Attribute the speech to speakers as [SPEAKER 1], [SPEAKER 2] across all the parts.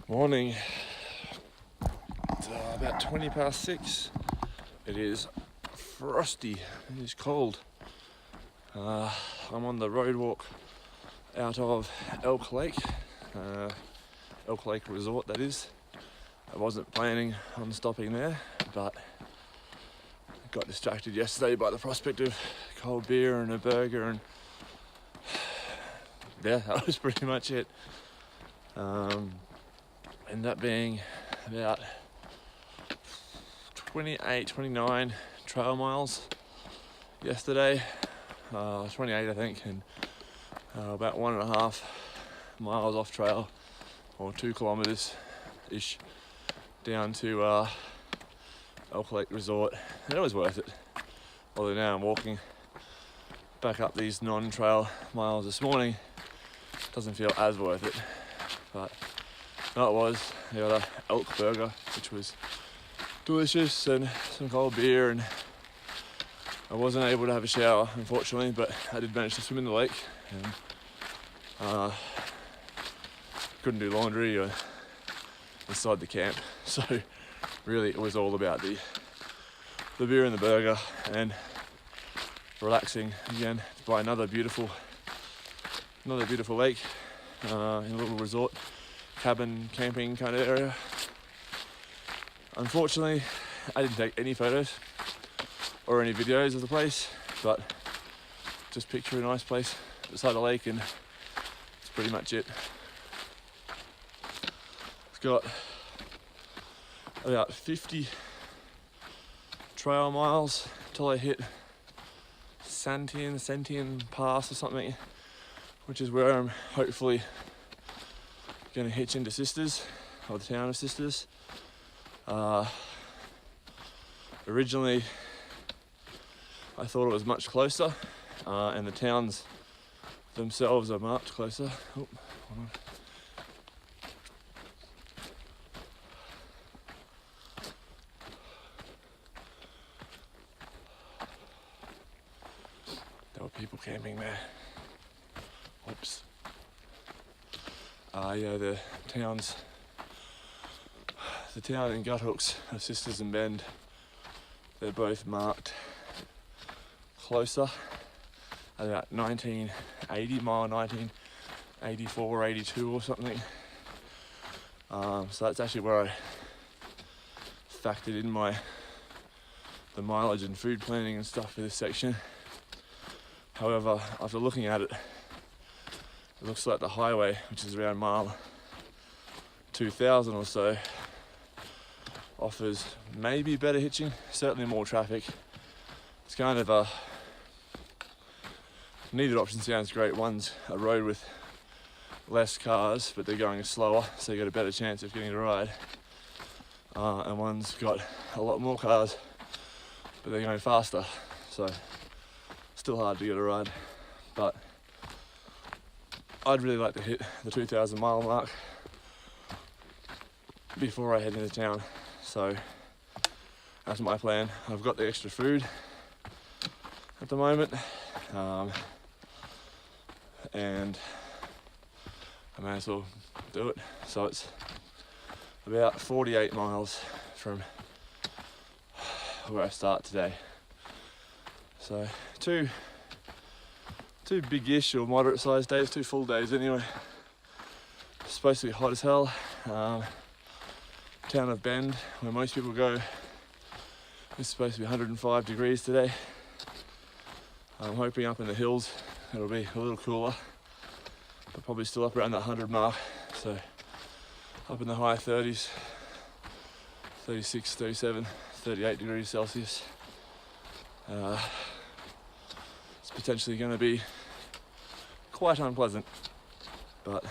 [SPEAKER 1] Morning. It's about 20 past 6. It is frosty. It is cold. I'm on the road walk out of Elk Lake Resort, that is. I wasn't planning on stopping there, but got distracted yesterday by the prospect of cold beer and a burger, and yeah, that was pretty much it. Ended up being about 29 trail miles yesterday, 28 I think, and about 1.5 miles off trail, or 2 kilometers ish, down to Elk Lake Resort, and it was worth it. Although now I'm walking back up these non-trail miles this morning, doesn't feel as worth it, but no, it was. I got a elk burger, which was delicious, and some cold beer, and I wasn't able to have a shower, unfortunately, but I did manage to swim in the lake, and couldn't do laundry or inside the camp, so really it was all about the beer and the burger, and relaxing again by another beautiful lake, in a little resort cabin camping kind of area. Unfortunately, I didn't take any photos or any videos of the place, but just picture a nice place beside a lake, and that's pretty much it. It's got about 50 trail miles till I hit Sentian Pass or something, which is where I'm hopefully going to hitch into Sisters, or the town of Sisters. Originally I thought it was much closer, and the towns themselves are marked closer. Oh, hold on. There were people camping there. Oops. Yeah, the town and Guthooks of Sisters and Bend, they're both marked closer at about 1980, mile 1984, 82 or something. So that's actually where I factored in the mileage and food planning and stuff for this section. However, after looking at it, it looks like the highway, which is around mile 2000 or so, offers maybe better hitching, certainly more traffic. It's kind of a neither option sounds great. One's a road with less cars, but they're going slower, so you got a better chance of getting a ride. And one's got a lot more cars, but they're going faster, so still hard to get a ride. But I'd really like to hit the 2,000 mile mark before I head into town. So that's my plan. I've got the extra food at the moment, and I may as well do it. So it's about 48 miles from where I start today. So two big-ish or moderate-sized days, 2 full days anyway. It's supposed to be hot as hell. Town of Bend, where most people go, it's supposed to be 105 degrees today. I'm hoping up in the hills it'll be a little cooler, but probably still up around that 100 mark, so up in the high 30s, 36, 37, 38 degrees Celsius. It's potentially going to be quite unpleasant, but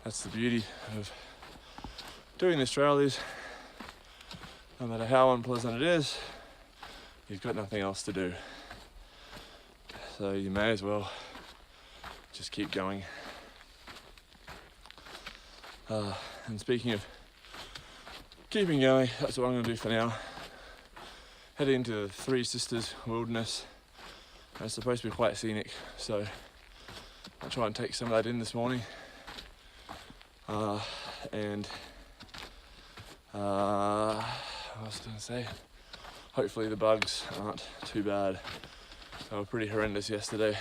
[SPEAKER 1] that's the beauty of doing this trail, is no matter how unpleasant it is, you've got nothing else to do, so you may as well just keep going. And speaking of keeping going, that's what I'm going to do for now. Head into the Three Sisters Wilderness. It's supposed to be quite scenic, so I'll try and take some of that in this morning. and what was I going to say? Hopefully the bugs aren't too bad. They were pretty horrendous yesterday,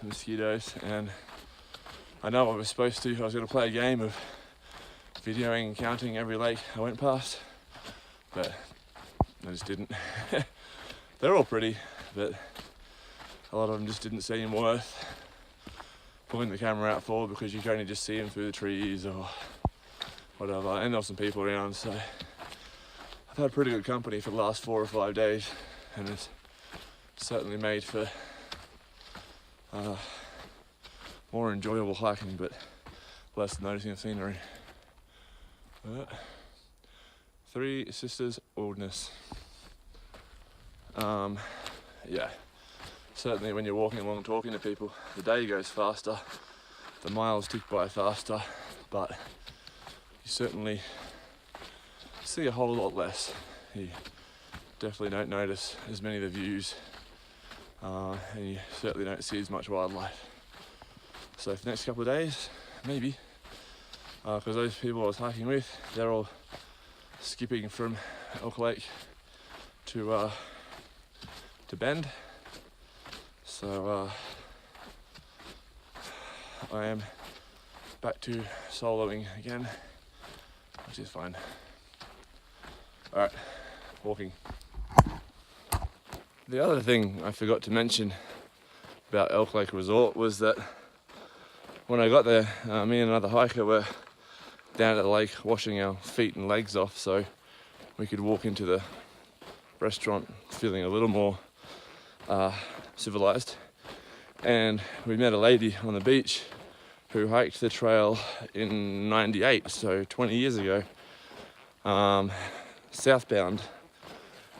[SPEAKER 1] mosquitoes, and I know I was supposed to. I was going to play a game of videoing and counting every lake I went past, but I just didn't. They're all pretty, but a lot of them just didn't seem worth pulling the camera out for, because you can only just see them through the trees or whatever, and there were some people around, so I've had pretty good company for the last 4 or 5 days, and it's certainly made for more enjoyable hiking, but less noticing of scenery. Three Sisters Wilderness. Yeah, certainly when you're walking along talking to people, the day goes faster, the miles tick by faster, but you certainly see a whole lot less. You definitely don't notice as many of the views, and you certainly don't see as much wildlife. So for the next couple of days, maybe, because those people I was hiking with, they're all skipping from Elk Lake to Bend. So I am back to soloing again, which is fine. Alright, walking. The other thing I forgot to mention about Elk Lake Resort was that when I got there, me and another hiker were down at the lake washing our feet and legs off so we could walk into the restaurant feeling a little more civilized. And we met a lady on the beach who hiked the trail in '98, so 20 years ago, southbound,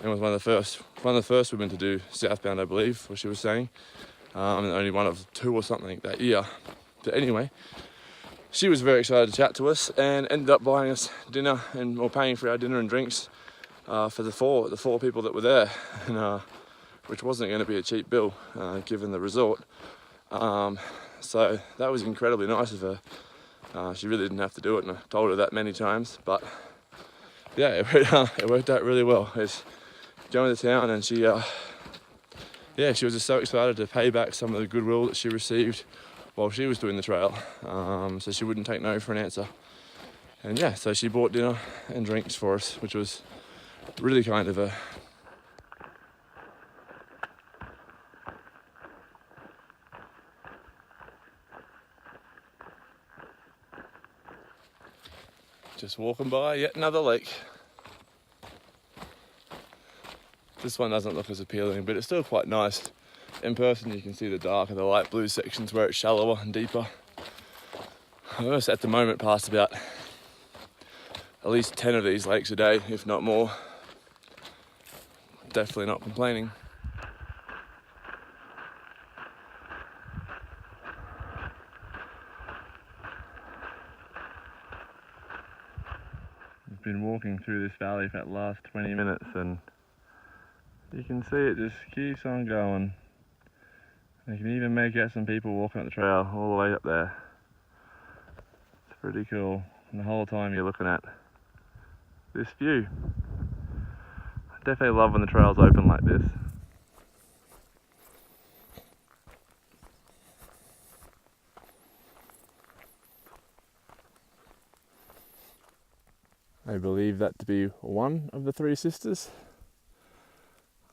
[SPEAKER 1] and was one of the first women to do southbound, I believe, what she was saying, and only one of 2 or something that year. But anyway, she was very excited to chat to us and ended up buying us dinner or paying for our dinner and drinks for the four people that were there, and which wasn't going to be a cheap bill given the resort. So that was incredibly nice of her. She really didn't have to do it, and I told her that many times, but yeah, it worked out really well. It's going to town, and she was just so excited to pay back some of the goodwill that she received while she was doing the trail, so she wouldn't take no for an answer. And yeah, so she bought dinner and drinks for us, which was really kind of her. Just walking by yet another lake. This one doesn't look as appealing, but it's still quite nice. In person you can see the dark and the light blue sections where it's shallower and deeper. I almost at the moment pass about at least 10 of these lakes a day, if not more. Definitely not complaining. I've been walking through this valley for the last 20 minutes and you can see it just keeps on going. You can even make out some people walking up the trail all the way up there. It's pretty cool. And the whole time you're looking at this view. I definitely love when the trail's open like this. I believe that to be one of the 3 sisters.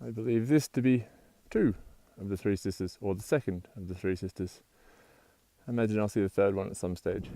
[SPEAKER 1] I believe this to be 2 of the 3 sisters, or the second of the 3 sisters. I imagine I'll see the 3rd one at some stage.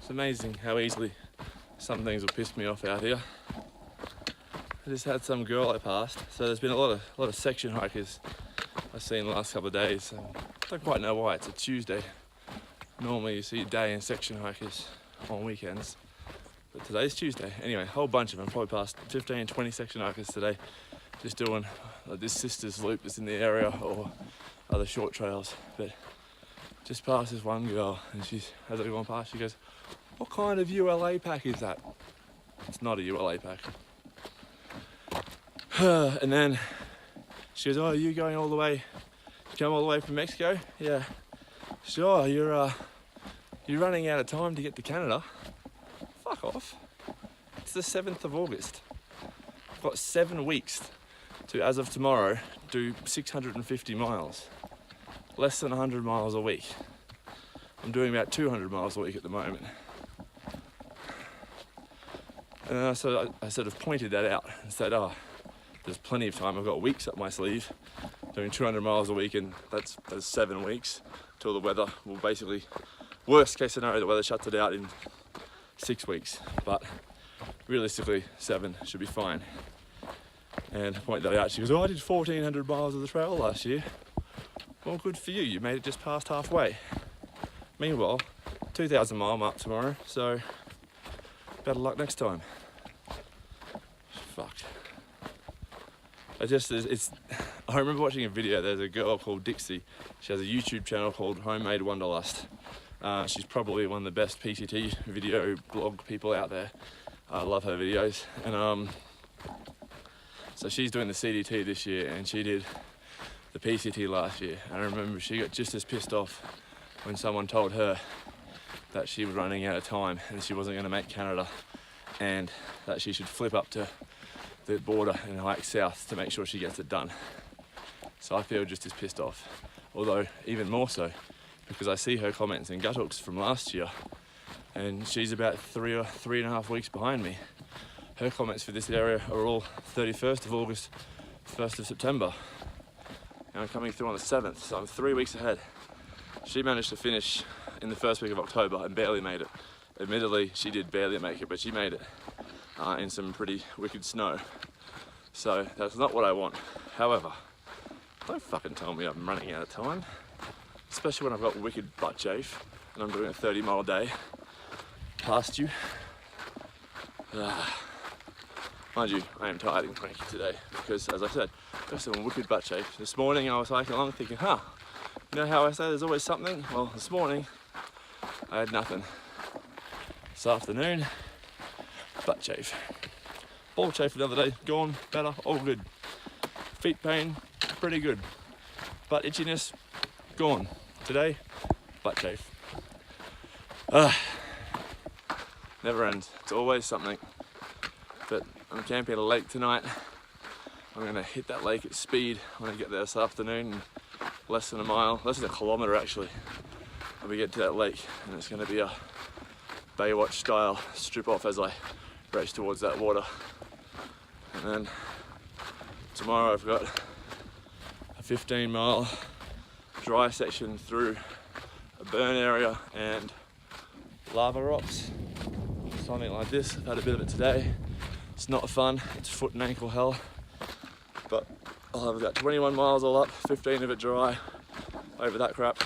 [SPEAKER 1] It's amazing how easily some things will piss me off out here. I just had some girl I passed, so there's been a lot of section hikers I've seen the last couple of days. I don't quite know why. It's a Tuesday. Normally you see day and section hikers on weekends, but today's Tuesday. Anyway, a whole bunch of them, probably past 15, 20 section hikers today, just doing this Sisters Loop that's in the area or other short trails. But just past this one girl, and she's, as I go past, she goes, "What kind of ULA pack is that?" It's not a ULA pack. And then she goes, "Oh, are you going all the way? You come all the way from Mexico?" "Yeah." "Sure, you're running out of time to get to Canada." Fuck off. It's the 7th of August. I've got 7 weeks to, as of tomorrow, do 650 miles. Less than 100 miles a week. I'm doing about 200 miles a week at the moment. And so I sort of pointed that out and said, "Oh, there's plenty of time. I've got weeks up my sleeve doing 200 miles a week, and that's 7 weeks till the weather will basically, worst case scenario, the weather shuts it out in 6 weeks. But realistically, 7 should be fine." And I pointed that out. She goes, "Oh, I did 1,400 miles of the trail last year." Well, good for you. You made it just past halfway. Meanwhile, 2,000 mile mark tomorrow, so better luck next time. Fuck. I remember watching a video. There's a girl called Dixie. She has a YouTube channel called Homemade Wanderlust. She's probably one of the best PCT video blog people out there. I love her videos. And so she's doing the CDT this year, and she did the PCT last year. And I remember she got just as pissed off when someone told her that she was running out of time and she wasn't going to make Canada, and that she should flip up to the border and hike south to make sure she gets it done. So I feel just as pissed off, although even more so because I see her comments in Guttooks from last year, and she's about 3 or 3.5 weeks behind me. Her comments for this area are all 31st of August, 1st of September, and I'm coming through on the 7th, so I'm 3 weeks ahead. She managed to finish in the first week of October and barely made it. Admittedly, she did barely make it, but she made it in some pretty wicked snow. So that's not what I want. However, don't fucking tell me I'm running out of time, especially when I've got wicked butt chafe and I'm doing a 30-mile day past you. Mind you, I am tired and cranky today because, as I said, there's some wicked butt chafe. This morning I was hiking along thinking, you know how I say there's always something? Well, this morning I had nothing. This afternoon, butt chafe. Ball chafe another day, gone, better, all good. Feet pain, pretty good. Butt itchiness, gone. Today, butt chafe. Never ends, it's always something. But I'm camping at a lake tonight. I'm gonna hit that lake at speed when I get there this afternoon, in less than a mile, less than a kilometre actually. When we get to that lake, and it's gonna be a Baywatch style strip off as I race towards that water. And then tomorrow I've got a 15-mile dry section through a burn area and lava rocks, something like this. I've had a bit of it today. It's not fun, it's foot and ankle hell, but I'll have about 21 miles all up, 15 of it dry over that crap,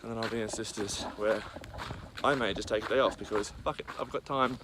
[SPEAKER 1] and then I'll be in Sisters, where I may just take a day off because fuck it, I've got time.